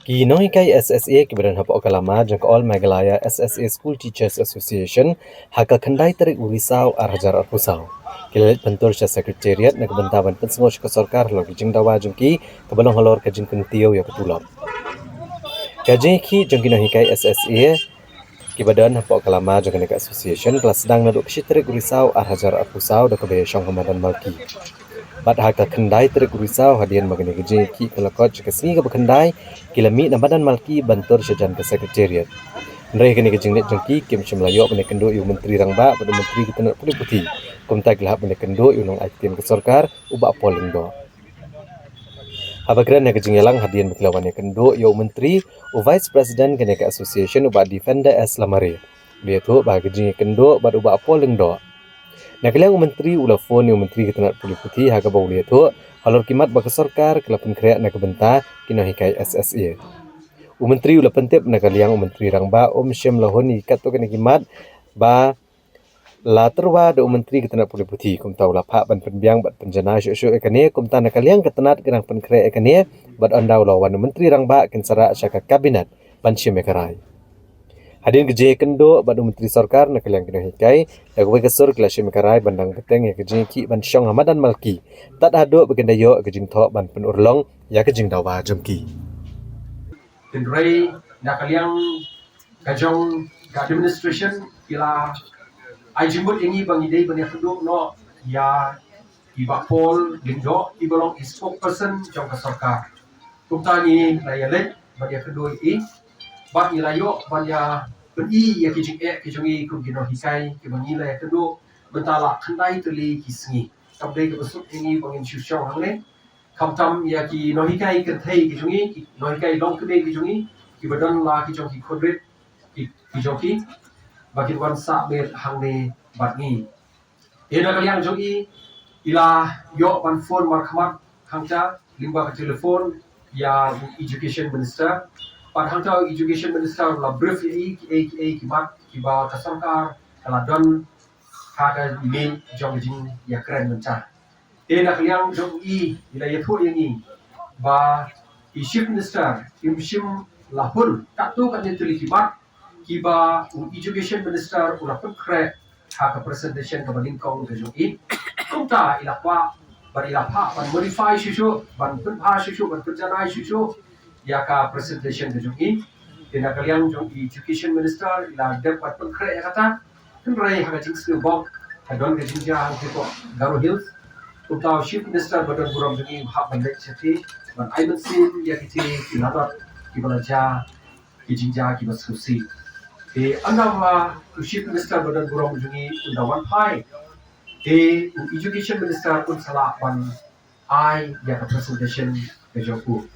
Kinohikai SSA keberan hapa okalama jangka all Meghalaya SSA School Teachers Association haka khandai tarik urisau arhajar arpusau. Kilalit pentur sa sekretariat na kebantawan pensengoch ke sarkar lo kijing dawa jengki kebalong halor kajing kentiyo ya ketulap. Kajing ki jeng kinohikai SSA kibadan hapa okalama jangka nega association kelas sedang naduk kisi tarik urisau arhajar arpusau da kebaya syong hamadan malki. Bat haka kendai terik urisau hadian magani geje ki kelakot jika sini ke bekendai kilami nabadan malki bantur sejan ke sekretariat. Nrai kini gejing net jengki kim semlayo bene kendo yu menteri rangba pada menteri kita putih putih. Kumta gelap bene kendo yu nong aitim ke sarkar uba polling do. Habagran ya gejing yalang hadian bekilawan ya kendo yu menteri u vice president kene ke association uba defender as lamare. Dia tu bah gejing kendo bad uba polling do. Nakaliang menteri ula phone yung menteri kita nak putih haga bau lihat tu halor kimat bagi sarkar kelapun kreat nak benta kinohikai SSA. Menteri ula pentip nakaliang menteri rangba syam lahoni kat tu kena kimat ba la terwa do menteri kita nak putih kum tahu la pak ban penbiang bat penjana syuk ekane kum ta nakaliang ketenat kenang pen kreat ekane bat andau lawan menteri rangba ken sara syaka kabinet ban syam ekarai. Hadirin kerja kendo badu menteri sarkar nak kalian kena hikai lagu kesur kelas mekarai bandang peteng ya kejing ki ban syong hamadan malki tak aduk bagenda yo kejing thok ban penurlong ya kejing dawa jemki Kendrai nak kalian kajong administration ila ajimut ini bang idei bang yakuduk no ya iba pol lindo ibalong spokesperson jong sarkar tukta ni layalet bang yakuduk i bat ilayo banya beri ya kijing kijungi kugino hikai kibangi la yakado betala khandai tuli kisngi kabdai ke besuk ini bangin syusyong hangne kamtam ya ki no hikai kerthai kijungi no hikai long kede kijungi kibadan la kijong ki kodrit kijoki bagi wan sa ber hangne batngi eda kalian jongi ila yo ban phone markhamat khangcha limba ke telefon ya education minister Padahal education minister la brief kibat kiba kasarkar kala don kata email jong jing ya keren mencar. Nak liang jong ila yathur yang ba chief minister imshim lahul katu kan netuli kiba education minister ula pekre hak presentation ke balingkong ke jong kumta ila pa bari ila pa ban modify syushu ban penha syushu ban penjanai syushu ya ka presentation ke jungi tina kalian jong education minister ila dapat pengkre ya kata kendrai haga jing skill box hadon ke jinja hang ko Garo Hills utau chief minister badan buram jungi hak bandai chati ban aiban sin ya kiti kilabat kibalaja kijinja kibasusi anda chief minister badan buram jungi undawan pai education minister pun salah ban ai ya ka presentation ke jongku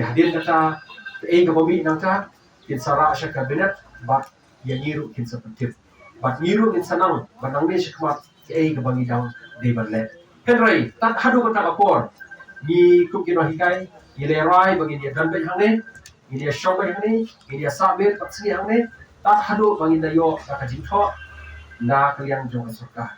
hadir kata kami nangka kin sara asya kabinet bat yang ngiru kin seperti bat ngiru kin sanang banang ni syakmat kebangi dang de balet henry tak hadu kata kapor ni kum kino hikai ni lerai bagi dia dan bej hangne ni dia syong bej hangne ni dia sabir tak sini hangne tak hadu bagi dayo ka jingtho na kalian jong surga